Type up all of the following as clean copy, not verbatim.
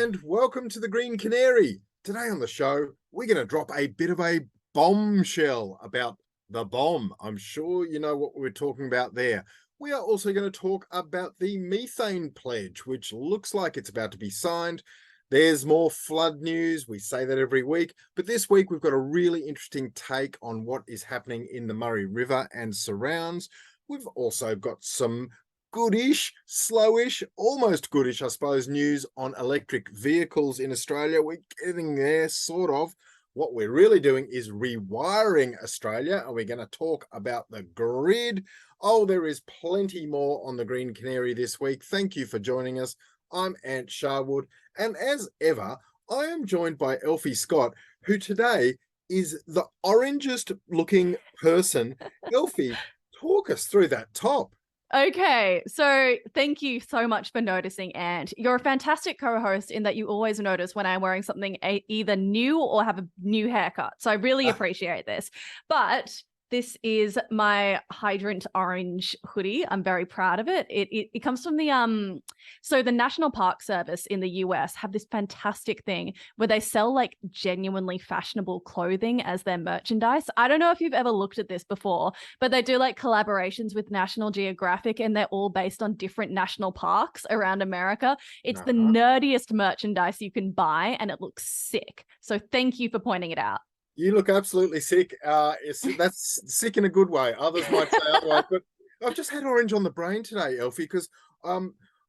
and welcome to the Green Canary. Today on the show, we're going to drop a bit of a bombshell about the bomb. I'm sure you know what we're talking about there. We are also going to talk about the methane pledge, which looks like it's about to be signed. There's more flood news. We say that every week. But this week, we've got a really interesting take on what is happening in the Murray River and surrounds. We've also got some goodish, slowish, almost goodish, I suppose, news on electric vehicles in Australia. We're getting there, sort of. What we're really doing is rewiring Australia, and we're going to talk about the grid. Oh, there is plenty more on the Green Canary this week. Thank you for joining us. I'm Ant Sharwood, and as ever, I am joined by Elfie Scott, who today is the orangest looking person. Elfie, talk us through that top. Okay, so thank you so much for noticing, Ant. You're a fantastic co-host in that you always notice when I'm wearing something either new or have a new haircut. So I really appreciate this. But this is my hydrant orange hoodie. I'm very proud of it. It comes from the so the National Park Service in the US have this fantastic thing where they sell like genuinely fashionable clothing as their merchandise. I don't know if you've ever looked at this before, but they do like collaborations with National Geographic, and they're all based on different national parks around America. It's the nerdiest merchandise you can buy, and it looks sick. So thank you for pointing it out. You look absolutely sick. That's sick in a good way. Others might say otherwise, but I've just had orange on the brain today, Elfie, because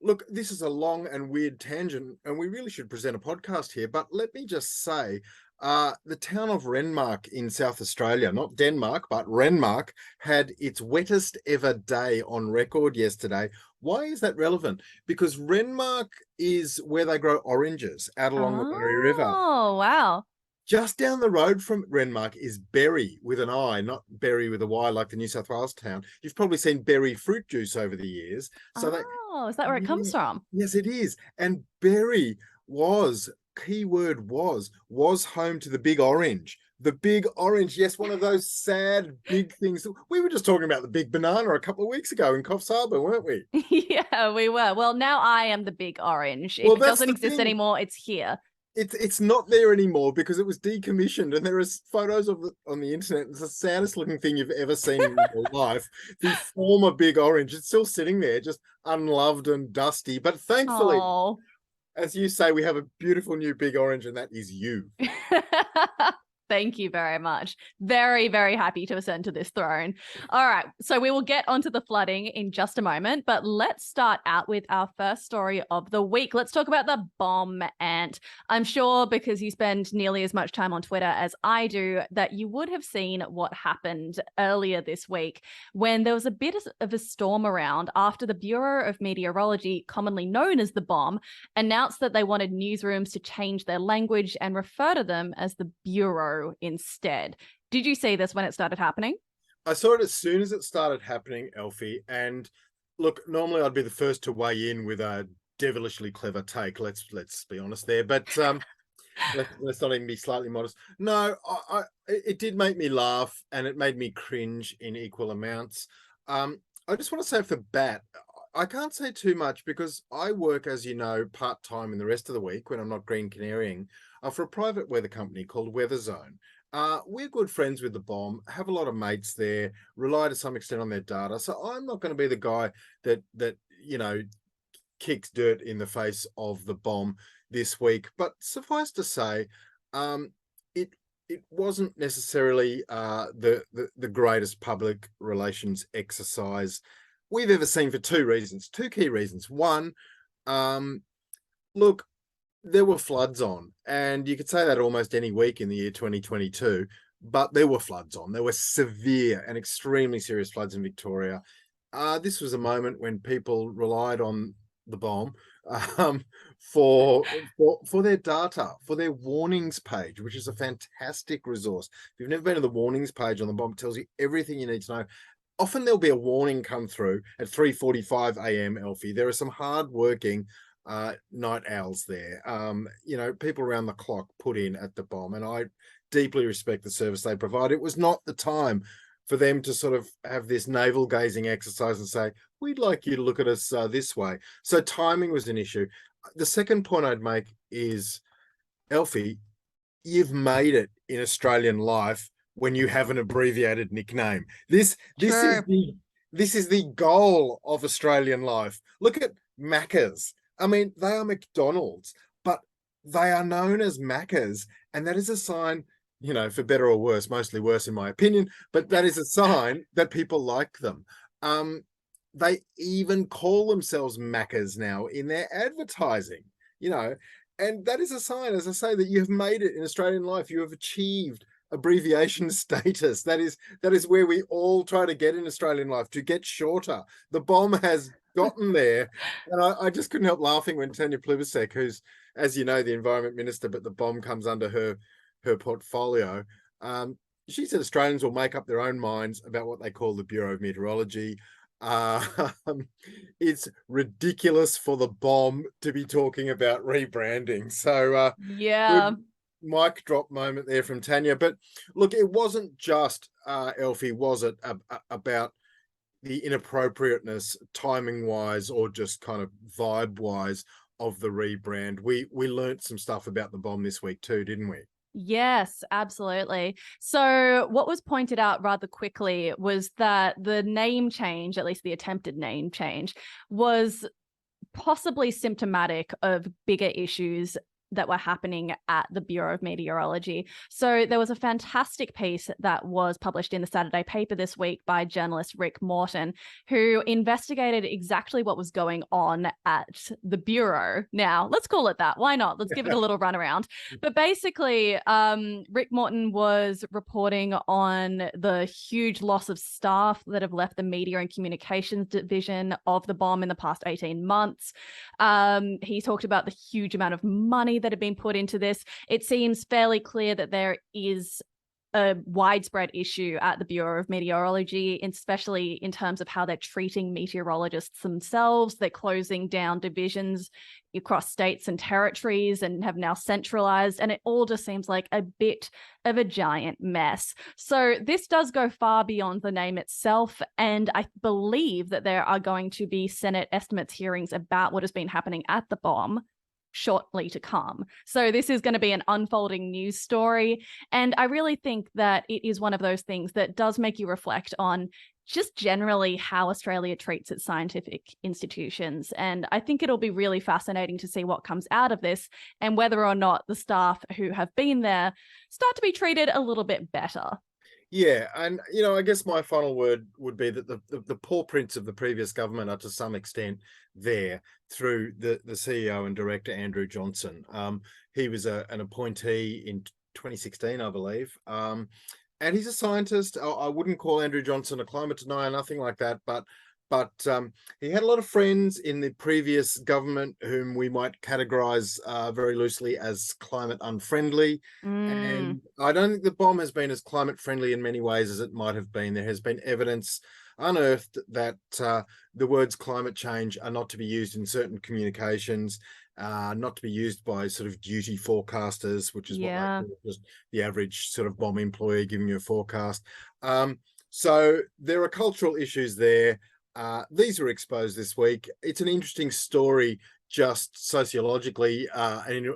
look, this is a long and weird tangent, and we really should present a podcast here. But let me just say, the town of Renmark in South Australia, not Denmark, but Renmark, had its wettest ever day on record yesterday. Why is that relevant? Because Renmark is where they grow oranges out along the Murray River. Oh, wow. Just down the road from Renmark is Berry with an I, not Berry with a Y like the New South Wales town. You've probably seen Berry fruit juice over the years. So is that where it comes from? Yes, it is. And Berry was home to the Big Orange. The Big Orange, yes, one of those sad big things. We were just talking about the Big Banana a couple of weeks ago in Coffs Harbour, weren't we? Yeah, we were. Well, now I am the Big Orange. It doesn't exist anymore. It's here. It's not there anymore because it was decommissioned, and there is photos of it on the internet. It's the saddest looking thing you've ever seen in your life. The former Big Orange, it's still sitting there, just unloved and dusty. But thankfully, as you say, we have a beautiful new Big Orange, and that is you. Thank you very much. Very, very happy to ascend to this throne. All right, so we will get onto the flooding in just a moment, but let's start out with our first story of the week. Let's talk about the bomb, Ant. I'm sure because you spend nearly as much time on Twitter as I do, that you would have seen what happened earlier this week when there was a bit of a storm around after the Bureau of Meteorology, commonly known as the BoM, announced that they wanted newsrooms to change their language and refer to them as the Bureau instead. Did you see this when it started happening? I saw it as soon as it started happening, Elfie. And look, normally I'd be the first to weigh in with a devilishly clever take. Let's be honest there. But let's not even be slightly modest. No, it did make me laugh, and it made me cringe in equal amounts. I just want to say off the bat, I can't say too much because I work, as you know, part-time in the rest of the week when I'm not green canarying for a private weather company called Weather Zone. We're good friends with the BoM, have a lot of mates there, rely to some extent on their data. So I'm not going to be the guy that you know, kicks dirt in the face of the BoM this week. But suffice to say, it wasn't necessarily the greatest public relations exercise we've ever seen for two key reasons. One, look, there were floods on, and you could say that almost any week in the year 2022, but there were floods on. There were severe and extremely serious floods in Victoria. This was a moment when people relied on the BoM for their data, for their warnings page, which is a fantastic resource. If you've never been to the warnings page on the BoM, it tells you everything you need to know. Often there'll be a warning come through at 3:45 a.m. Elfie. There are some hard-working night owls there. You know, people around the clock put in at the BoM, and I deeply respect the service they provide. It was not the time for them to sort of have this navel gazing exercise and say, we'd like you to look at us this way. So timing was an issue. the second point I'd make is, Elfie, you've made it in Australian life when you have an abbreviated nickname. This is True. the goal of Australian life. Look at Macca's. I mean, they are McDonald's, but they are known as Macca's, and that is a sign, for better or worse, mostly worse in my opinion, but that is a sign that people like them. They even call themselves Macca's now in their advertising, and that is a sign, as I say, that you have made it in Australian life. You have achieved abbreviation status. That is where we all try to get in Australian life, to get shorter. The bomb has gotten there. And I just couldn't help laughing when Tanya Plibersek, who's, as you know, the environment minister, but the bomb comes under her portfolio. She said Australians will make up their own minds about what they call the Bureau of Meteorology. It's ridiculous for the bomb to be talking about rebranding. So Yeah. good mic drop moment there from Tanya. But look, it wasn't just Elfie, was it, about the inappropriateness, timing wise, or just kind of vibe wise, of the rebrand. We learnt some stuff about the bomb this week too, didn't we? Yes, absolutely. So, what was pointed out rather quickly was that the name change, at least the attempted name change, was possibly symptomatic of bigger issues that were happening at the Bureau of Meteorology. So there was a fantastic piece that was published in the Saturday paper this week by journalist Rick Morton, who investigated exactly what was going on at the Bureau. Now, let's call it that. Why not? Let's give it a little runaround. But basically, Rick Morton was reporting on the huge loss of staff that have left the media and communications division of the bomb in the past 18 months. He talked about the huge amount of money that have been put into this. It seems fairly clear that there is a widespread issue at the Bureau of Meteorology, especially in terms of how they're treating meteorologists themselves. They're closing down divisions across states and territories and have now centralized, and it all just seems like a bit of a giant mess. So this does go far beyond the name itself, and I believe that there are going to be Senate estimates hearings about what has been happening at the bomb shortly to come. So this is going to be an unfolding news story. And I really think that it is one of those things that does make you reflect on just generally how Australia treats its scientific institutions. And I think it'll be really fascinating to see what comes out of this and whether or not the staff who have been there start to be treated a little bit better. Yeah, and I guess my final word would be that the paw prints of the previous government are to some extent there through the CEO and director Andrew Johnson. He was an appointee in 2016, I believe, and he's a scientist. I wouldn't call Andrew Johnson a climate denier, nothing like that, but he had a lot of friends in the previous government whom we might categorize very loosely as climate unfriendly. And I don't think the bomb has been as climate friendly in many ways as it might have been. There has been evidence unearthed that the words climate change are not to be used in certain communications, not to be used by sort of duty forecasters, which is what they call just the average sort of bomb employee giving you a forecast. So there are cultural issues there. These were exposed this week. It's an interesting story, just sociologically, and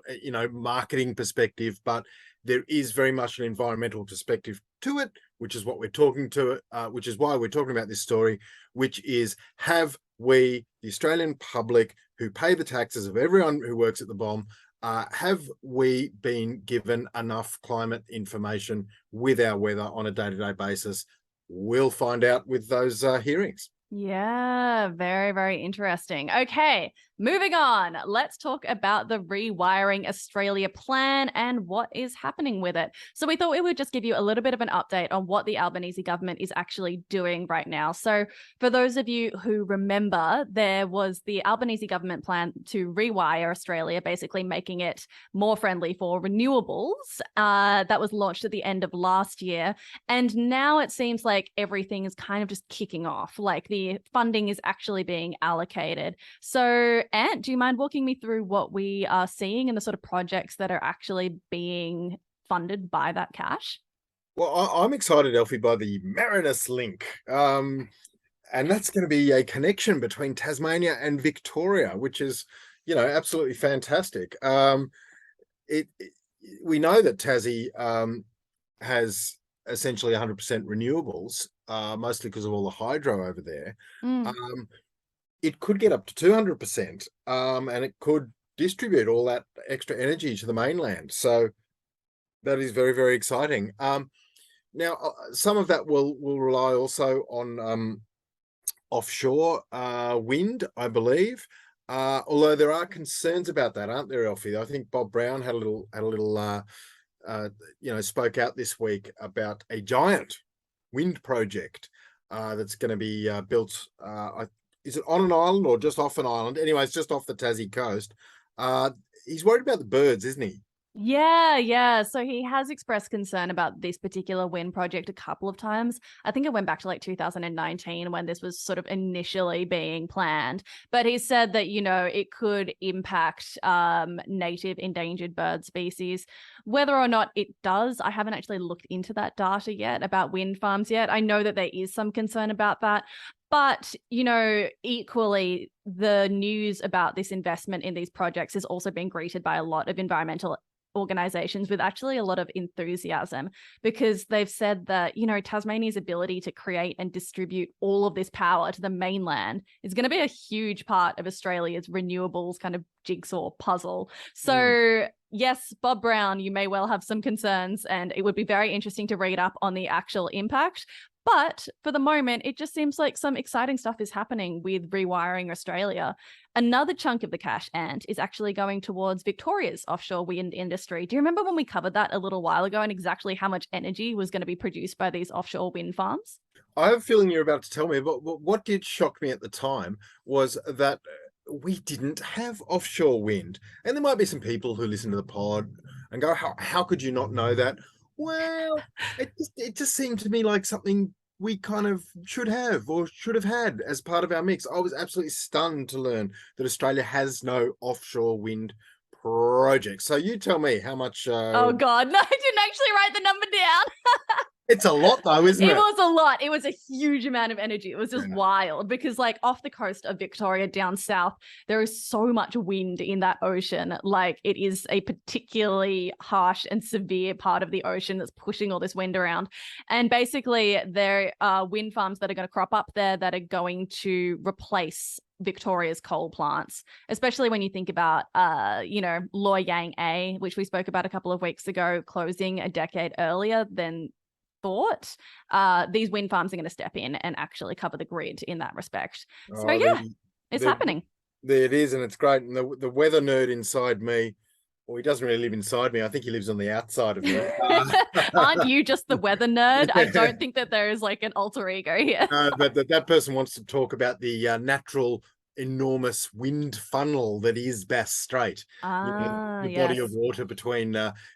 marketing perspective, but there is very much an environmental perspective to it, which is what we're talking to, which is why we're talking about this story, which is, have we, the Australian public who pay the taxes of everyone who works at the bomb, have we been given enough climate information with our weather on a day-to-day basis? We'll find out with those hearings. Yeah, very, very interesting. Okay, moving on. Let's talk about the Rewiring Australia plan and what is happening with it. So we thought we would just give you a little bit of an update on what the Albanese government is actually doing right now. So for those of you who remember, there was the Albanese government plan to rewire Australia, basically making it more friendly for renewables. That was launched at the end of last year. And now it seems like everything is kind of just kicking off, like the funding is actually being allocated. So, Ant, do you mind walking me through what we are seeing and the sort of projects that are actually being funded by that cash? Well, I'm excited, Elfie, by the Marinus link. And that's going to be a connection between Tasmania and Victoria, which is, absolutely fantastic. We know that Tassie has essentially 100% renewables, mostly because of all the hydro over there. Mm. It could get up to 200%, and it could distribute all that extra energy to the mainland. So that is very, very exciting. Now, some of that will rely also on offshore wind, I believe. Although there are concerns about that, aren't there, Elfie? I think Bob Brown had a little spoke out this week about a giant wind project that's going to be built. Is it on an island or just off an island? Anyway, it's just off the Tassie coast. He's worried about the birds, isn't he? Yeah. So he has expressed concern about this particular wind project a couple of times. I think it went back to like 2019 when this was sort of initially being planned. But he said that, it could impact native endangered bird species. Whether or not it does, I haven't actually looked into that data yet about wind farms yet. I know that there is some concern about that. But, equally, the news about this investment in these projects has also been greeted by a lot of environmental organizations with actually a lot of enthusiasm, because they've said that, Tasmania's ability to create and distribute all of this power to the mainland is going to be a huge part of Australia's renewables kind of jigsaw puzzle. So yes, Bob Brown, you may well have some concerns, and it would be very interesting to read up on the actual impact. But for the moment, it just seems like some exciting stuff is happening with Rewiring Australia. Another chunk of the cash, Ant, is actually going towards Victoria's offshore wind industry. Do you remember when we covered that a little while ago and exactly how much energy was going to be produced by these offshore wind farms? I have a feeling you're about to tell me, but what did shock me at the time was that we didn't have offshore wind. And there might be some people who listen to the pod and go, how could you not know that? Well, it just seemed to me like something we kind of should have or should have had as part of our mix. I was absolutely stunned to learn that Australia has no offshore wind projects. So you tell me how much. Oh, God. No, I didn't actually write the number down. It's a lot though, isn't it? It was a lot. It was a huge amount of energy. It was just wild because like off the coast of Victoria down south, there is so much wind in that ocean. Like it is a particularly harsh and severe part of the ocean that's pushing all this wind around. And basically there are wind farms that are going to crop up there that are going to replace Victoria's coal plants, especially when you think about, Loy Yang A, which we spoke about a couple of weeks ago, closing a decade earlier than thought. These wind farms are going to step in and actually cover the grid in that respect. So it's happening. It is, and it's great. And the weather nerd inside me, well, he doesn't really live inside me. I think he lives on the outside of me. Aren't you just the weather nerd? I don't think that there is like an alter ego here. But that person wants to talk about the natural enormous wind funnel that is Bass Strait, the body of water between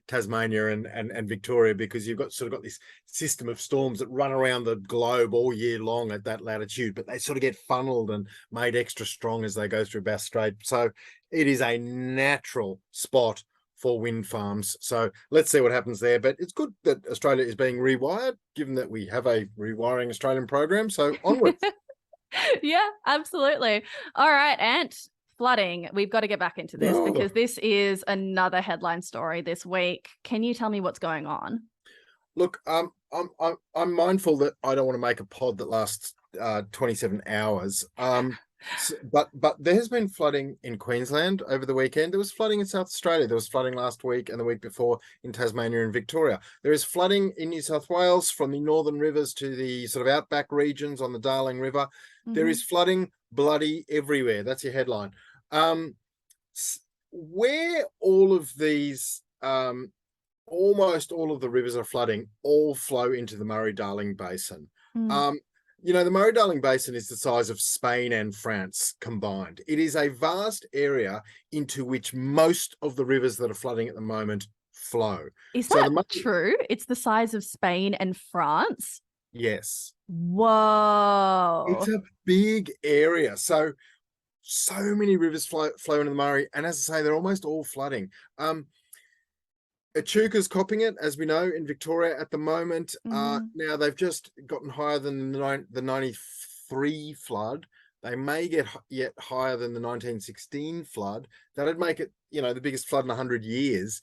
Tasmania and Victoria, because you've got this system of storms that run around the globe all year long at that latitude, but they sort of get funneled and made extra strong as they go through Bass Strait. So it is a natural spot for wind farms. So let's see what happens there. But it's good that Australia is being rewired, given that we have a Rewiring Australian program. So onwards. Yeah, absolutely. All right, Ant, flooding. We've got to get back into this because this is another headline story this week. Can you tell me what's going on? Look, I'm mindful that I don't want to make a pod that lasts 27 hours. But there has been flooding in Queensland over the weekend. There was flooding in South Australia. There was flooding last week and the week before in Tasmania and Victoria. There is flooding in New South Wales from the northern rivers to the sort of outback regions on the Darling River. There is flooding bloody everywhere. That's your headline. Where all of these, almost all of the rivers are flooding, all flow into the Murray-Darling Basin. The Murray-Darling Basin is the size of Spain and France combined. It is a vast area into which most of the rivers that are flooding at the moment flow. Is that true? It's the size of Spain and France? Yes. Whoa. It's a big area. So many rivers flow into the Murray. And as I say, they're almost all flooding. Echuca's copping it, as we know, in Victoria at the moment. Now they've just gotten higher than the 93 flood. They may get yet higher than the 1916 flood. That'd make it, the biggest flood in 100 years.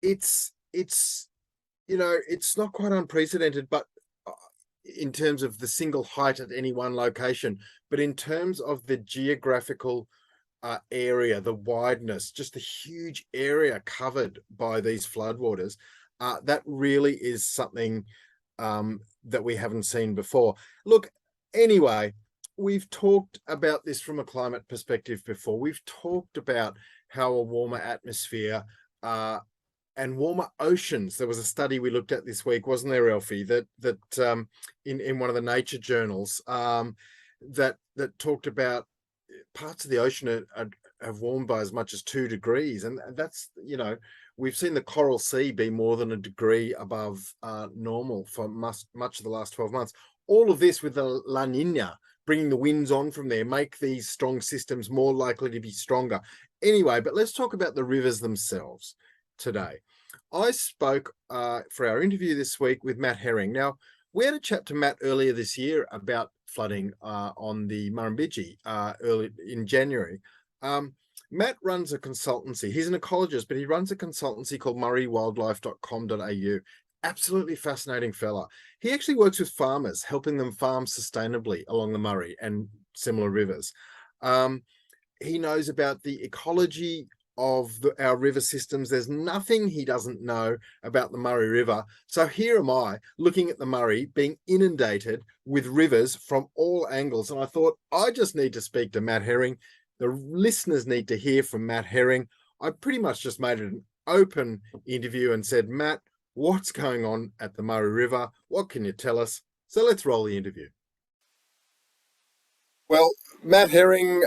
It's it's not quite unprecedented, but in terms of the single height at any one location, but in terms of the geographical area, the wideness, just the huge area covered by these floodwaters, that really is something that we haven't seen before. Look, anyway, we've talked about this from a climate perspective before. We've talked about how a warmer atmosphere and warmer oceans. There was a study we looked at this week, wasn't there, Elfie? That in one of the nature journals that talked about parts of the ocean have warmed by as much as 2 degrees, and that's we've seen the Coral Sea be more than a degree above normal for much of the last 12 months. All of this with the La Nina bringing the winds on from there make these strong systems more likely to be stronger. Anyway, but let's talk about the rivers themselves today. I spoke for our interview this week with Matt Herring. Now, we had a chat to Matt earlier this year about flooding on the Murrumbidgee early in January. Matt runs a consultancy. He's an ecologist, but he runs a consultancy called murraywildlife.com.au. Absolutely fascinating fella. He actually works with farmers, helping them farm sustainably along the Murray and similar rivers. He knows about the ecology of our river systems. There's nothing he doesn't know about the Murray River. So here am I looking at the Murray being inundated with rivers from all angles. And I thought, I just need to speak to Matt Herring. The listeners need to hear from Matt Herring. I pretty much just made it an open interview and said, Matt, what's going on at the Murray River? What can you tell us? So let's roll the interview. Well, Matt Herring,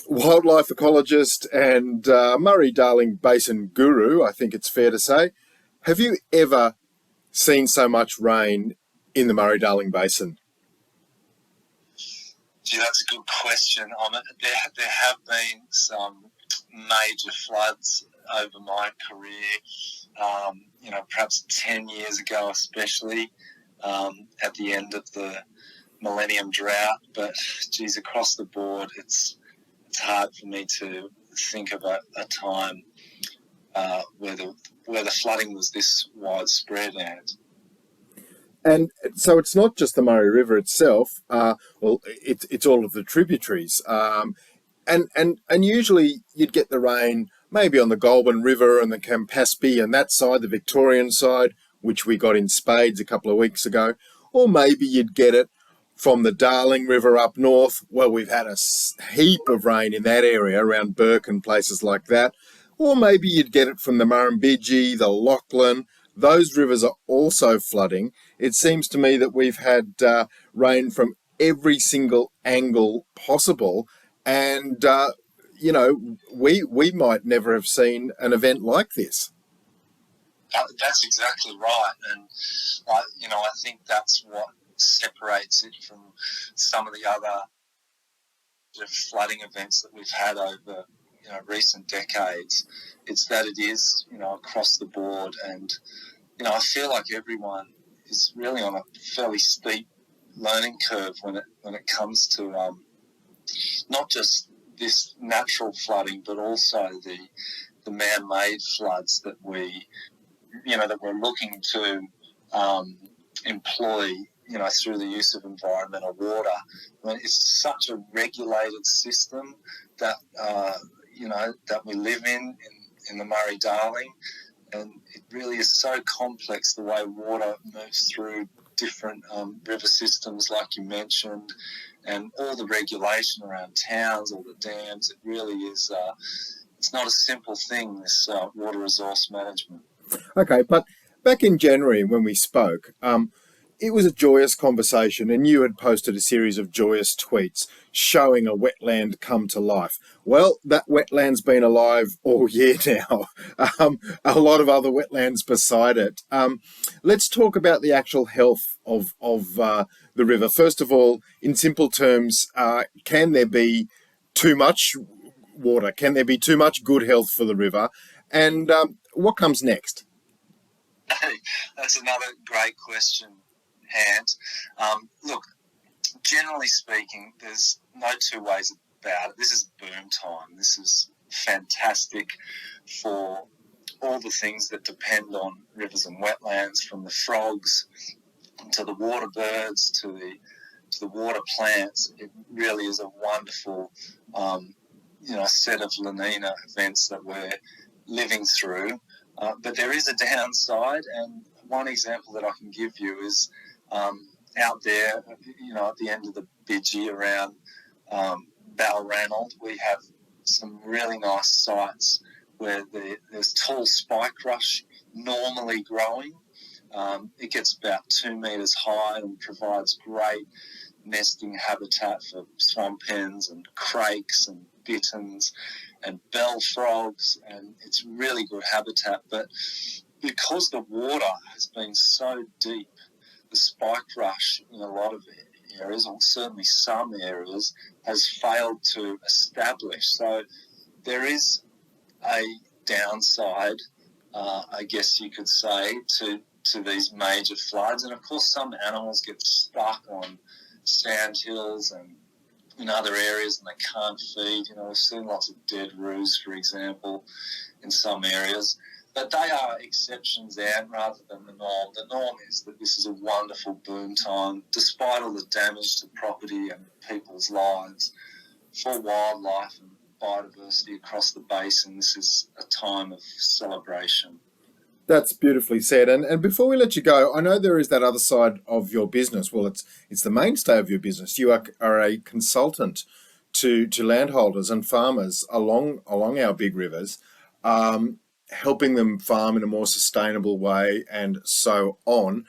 wildlife ecologist and Murray-Darling Basin guru, I think it's fair to say. Have you ever seen so much rain in the Murray-Darling Basin? Gee, that's a good question. There have been some major floods over my career, perhaps 10 years ago especially, at the end of the millennium drought. But, geez, across the board, it's hard for me to think of a time where the flooding was this widespread. And so it's not just the Murray River itself. It's all of the tributaries. And usually you'd get the rain maybe on the Goulburn River and the Campaspe and that side, the Victorian side, which we got in spades a couple of weeks ago. Or maybe you'd get it from the Darling River up north. Well, we've had a heap of rain in that area around Burke and places like that. Or maybe you'd get it from the Murrumbidgee, the Lachlan. Those rivers are also flooding. It seems to me that we've had rain from every single angle possible. And, we might never have seen an event like this. That's exactly right. And, I think that's what separates it from some of the other flooding events that we've had over recent decades. It's that it is across the board, and I feel like everyone is really on a fairly steep learning curve when it comes to not just this natural flooding, but also the man-made floods that we're looking to employ through the use of environmental water. I mean, it's such a regulated system that that we live in the Murray-Darling, and it really is so complex the way water moves through different river systems, like you mentioned, and all the regulation around towns, all the dams. It really is. It's not a simple thing, this water resource management. Okay, but back in January when we spoke, it was a joyous conversation, and you had posted a series of joyous tweets showing a wetland come to life. Well, that wetland's been alive all year now. A lot of other wetlands beside it. Let's talk about the actual health of the river. First of all, in simple terms, can there be too much water? Can there be too much good health for the river? And what comes next? Hey, that's another great question, Hans. Look, generally speaking, there's no two ways about it. This is boom time. This is fantastic for all the things that depend on rivers and wetlands, from the frogs to the water birds to the water plants. It really is a wonderful, set of La Nina events that we're living through. But there is a downside, and one example that I can give you is out there, at the end of the Bidgie around Balranald, we have some really nice sites where there's tall spike rush normally growing. It gets about 2 metres high and provides great nesting habitat for swamp hens and crakes and bitterns and bell frogs, and it's really good habitat. But because the water has been so deep, the spike rush in a lot of areas, or certainly some areas, has failed to establish. So there is a downside, I guess you could say, to these major floods. And of course, some animals get stuck on sand hills and in other areas and they can't feed. We've seen lots of dead roos, for example, in some areas. But they are exceptions, Anne, rather than the norm. The norm is that this is a wonderful boom time, despite all the damage to property and people's lives, for wildlife and biodiversity across the basin. This is a time of celebration. That's beautifully said. And before we let you go, I know there is that other side of your business. Well, it's the mainstay of your business. You are a consultant to landholders and farmers along our big rivers, helping them farm in a more sustainable way and so on.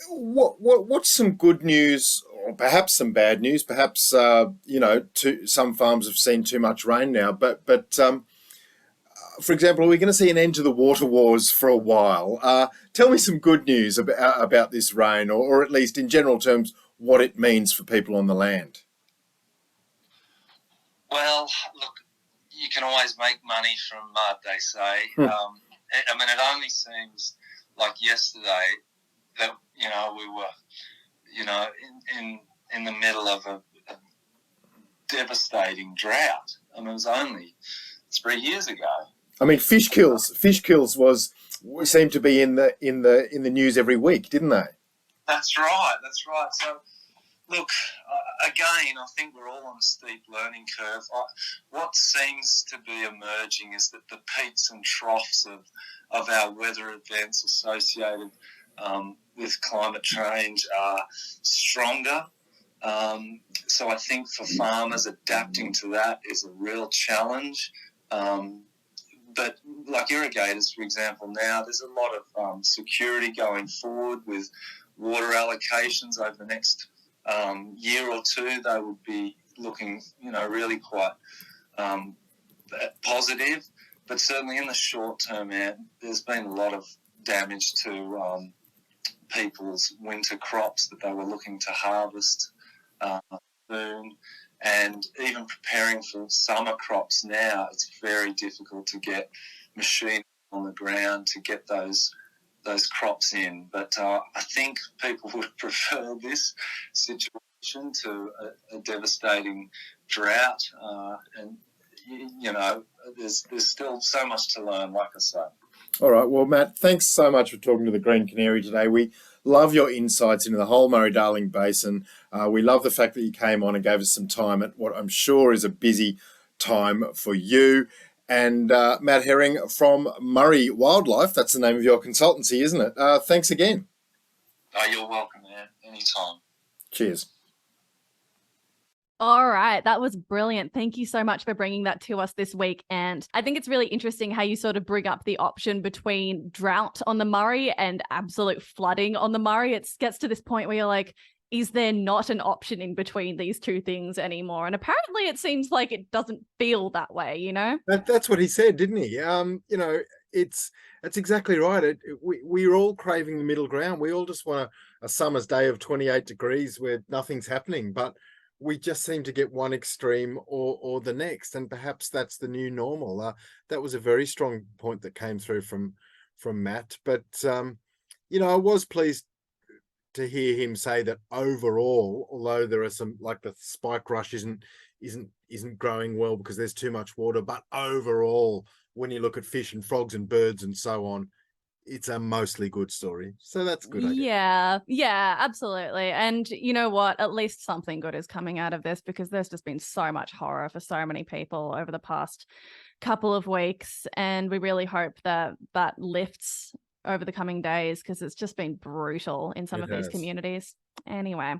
What's some good news, or perhaps some bad news? Perhaps some farms have seen too much rain now, but for example, are we going to see an end to the water wars for a while? Tell me some good news about this rain, or at least in general terms, what it means for people on the land. Well, look, you can always make money from mud, they say. It only seems like yesterday that, we were, in the middle of a devastating drought. It was only 3 years ago. Fish kills seemed to be in the news every week, didn't they? That's right. So, look, again, I think we're all on a steep learning curve. What seems to be emerging is that the peaks and troughs of our weather events associated with climate change are stronger. So I think for farmers, adapting to that is a real challenge. But like irrigators, for example, now there's a lot of security going forward with water allocations over the next year or two. They would be looking, really quite positive. But certainly in the short term, there's been a lot of damage to people's winter crops that they were looking to harvest soon. And even preparing for summer crops now, it's very difficult to get machinery on the ground to get those crops in. But I think people would prefer this situation to a devastating drought. And there's still so much to learn, like I say. All right. Well, Matt, thanks so much for talking to the Green Canary today. We love your insights into the whole Murray-Darling Basin. We love the fact that you came on and gave us some time at what I'm sure is a busy time for you. And Matt Herring from Murray Wildlife, that's the name of your consultancy, isn't it? Thanks again. You're welcome, man. Anytime. Cheers. All right, that was brilliant. Thank you so much for bringing that to us this week. And I think it's really interesting how you sort of bring up the option between drought on the Murray and absolute flooding on the Murray. It gets to this point where you're like, is there not an option in between these two things anymore? And apparently it seems like it doesn't feel that way, That's what he said, didn't he? That's exactly right. We're all craving the middle ground. We all just want a summer's day of 28 degrees where nothing's happening, but we just seem to get one extreme or the next, and perhaps that's the new normal. That was a very strong point that came through from Matt. But I was pleased to hear him say that overall, although there are some, like the spike rush isn't growing well because there's too much water, but overall, when you look at fish and frogs and birds and so on, it's a mostly good story. So that's good, I guess. Yeah, absolutely. And you know what? At least something good is coming out of this, because there's just been so much horror for so many people over the past couple of weeks. And we really hope that that lifts over the coming days, because it's just been brutal in some of these communities. Anyway,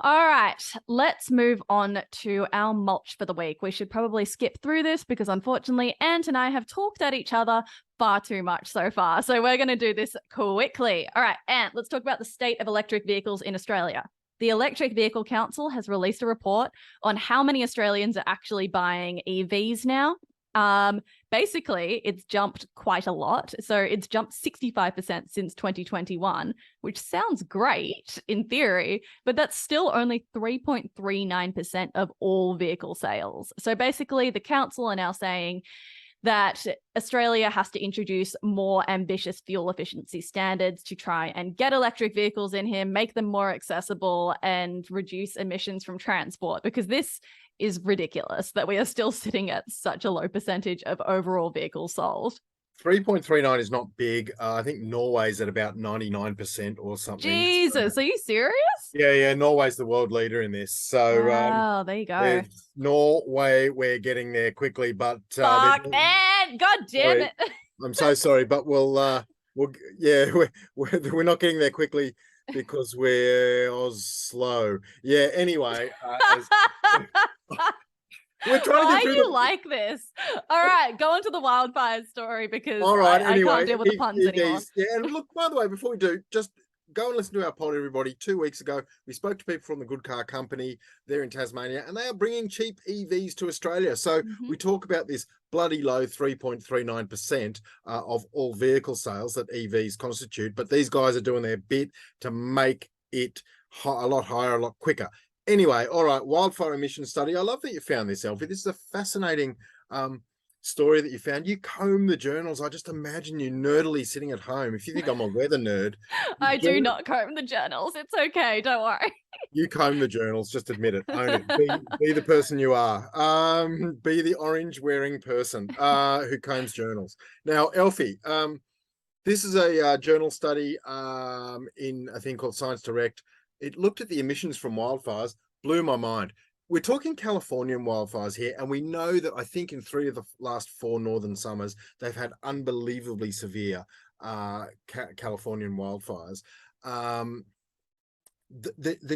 all right, let's move on to our mulch for the week. We should probably skip through this because unfortunately Ant and I have talked at each other far too much so far. So we're going to do this quickly. All right, Ant, let's talk about the state of electric vehicles in Australia. The Electric Vehicle Council has released a report on how many Australians are actually buying EVs now. Basically, it's jumped quite a lot. So it's jumped 65% since 2021, which sounds great in theory, but that's still only 3.39% of all vehicle sales. So basically, the council are now saying that Australia has to introduce more ambitious fuel efficiency standards to try and get electric vehicles in here, make them more accessible, and reduce emissions from transport, because this is ridiculous that we are still sitting at such a low percentage of overall vehicles sold. 3.39 is not big. I think Norway's at about 99% or something. Jesus, are you serious? Yeah. Norway's the world leader in this. So wow, there you go. Norway, we're getting there quickly, but fuck man, god damn it. I'm so sorry, but we're not getting there quickly because we're slow. Yeah. Anyway, we're trying Why to get through do you like this? All right, go on to the wildfire story, because I can't deal with the puns anymore. Yeah, and look, by the way, before we do, just go and listen to our pod, everybody. 2 weeks ago, we spoke to people from the Good Car Company. They're in Tasmania, and they are bringing cheap EVs to Australia. So we talk about this bloody low 3.39% of all vehicle sales that EVs constitute, but these guys are doing their bit to make it a lot higher, a lot quicker. Anyway, all right, wildfire emission study. I love that you found this, Elfie. This is a fascinating story that you found. You comb the journals. I just imagine you nerdily sitting at home. If you think I'm a weather nerd. I do not comb the journals. It's okay. Don't worry. You comb the journals. Just admit it. Own it. Be the person you are. Be the orange wearing person who combs journals. Now, Elfie, this is a journal study in a thing called Science Direct. It looked at the emissions from wildfires, blew my mind. We're talking Californian wildfires here, and we know that I think in 3 of the last 4 northern summers, they've had unbelievably severe Californian wildfires. The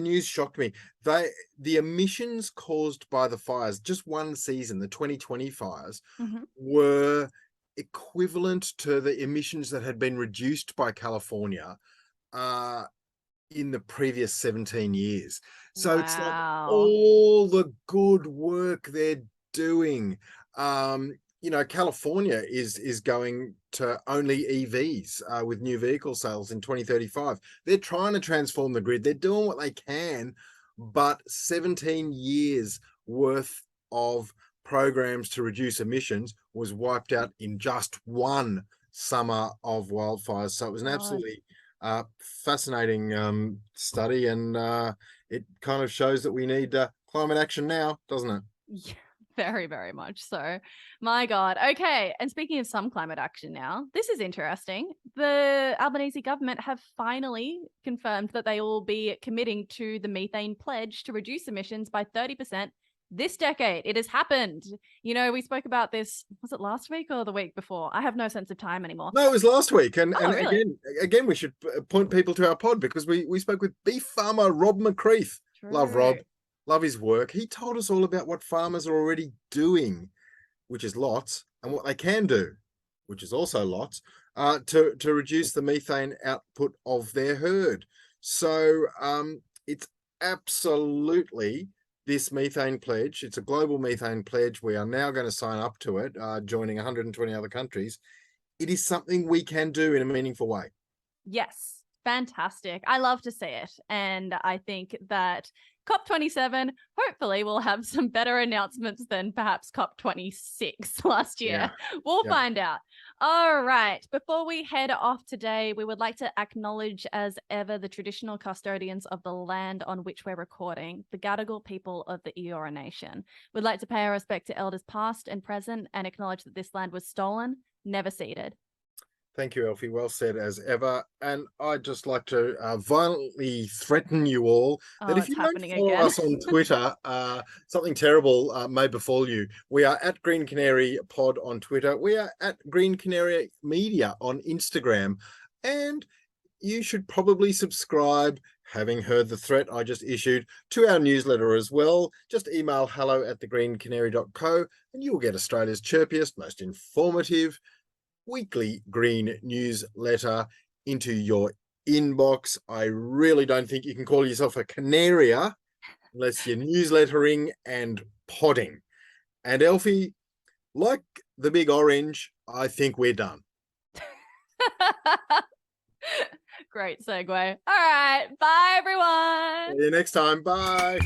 news shocked me. The emissions caused by the fires, just one season, the 2020 fires, were equivalent to the emissions that had been reduced by California in the previous 17 years. So It's like all the good work they're doing. California is going to only EVs with new vehicle sales in 2035. They're trying to transform the grid. They're doing what they can, but 17 years worth of programs to reduce emissions was wiped out in just one summer of wildfires. So it was an absolutely fascinating study, and it kind of shows that we need climate action now, doesn't it? Yeah, very, very much so. My God. Okay. And speaking of some climate action now, this is interesting. The Albanese government have finally confirmed that they will be committing to the methane pledge to reduce emissions by 30% this decade. It has happened. We spoke about this, was it last week or the week before? I have no sense of time anymore. No, it was last week. And really? again, we should point people to our pod, because we spoke with beef farmer Rob McCreath. True. Love Rob. Love his work. He told us all about what farmers are already doing, which is lots, and what they can do, which is also lots, to reduce the methane output of their herd. So it's absolutely this methane pledge. It's a global methane pledge. We are now going to sign up to it, joining 120 other countries. It is something we can do in a meaningful way. Yes, fantastic. I love to see it. And I think that COP27 hopefully will have some better announcements than perhaps COP26 last year. We'll find out. All right. Before we head off today, we would like to acknowledge, as ever, the traditional custodians of the land on which we're recording, the Gadigal people of the Eora Nation. We'd like to pay our respect to elders past and present and acknowledge that this land was stolen, never ceded. Thank you, Elfie. Well said as ever. And I'd just like to violently threaten you all that if It's you don't happening follow again. us on Twitter, something terrible may befall you. We are at Green Canary Pod on Twitter. We are at Green Canary Media on Instagram. And you should probably subscribe, having heard the threat I just issued, to our newsletter as well. Just email hello@thegreencanary.co and you will get Australia's chirpiest, most informative weekly green newsletter into your inbox. I really don't think you can call yourself a canaria unless you're newslettering and podding. And Elfie, like the big orange, I think we're done. Great segue. All right. Bye, everyone. See you next time. Bye.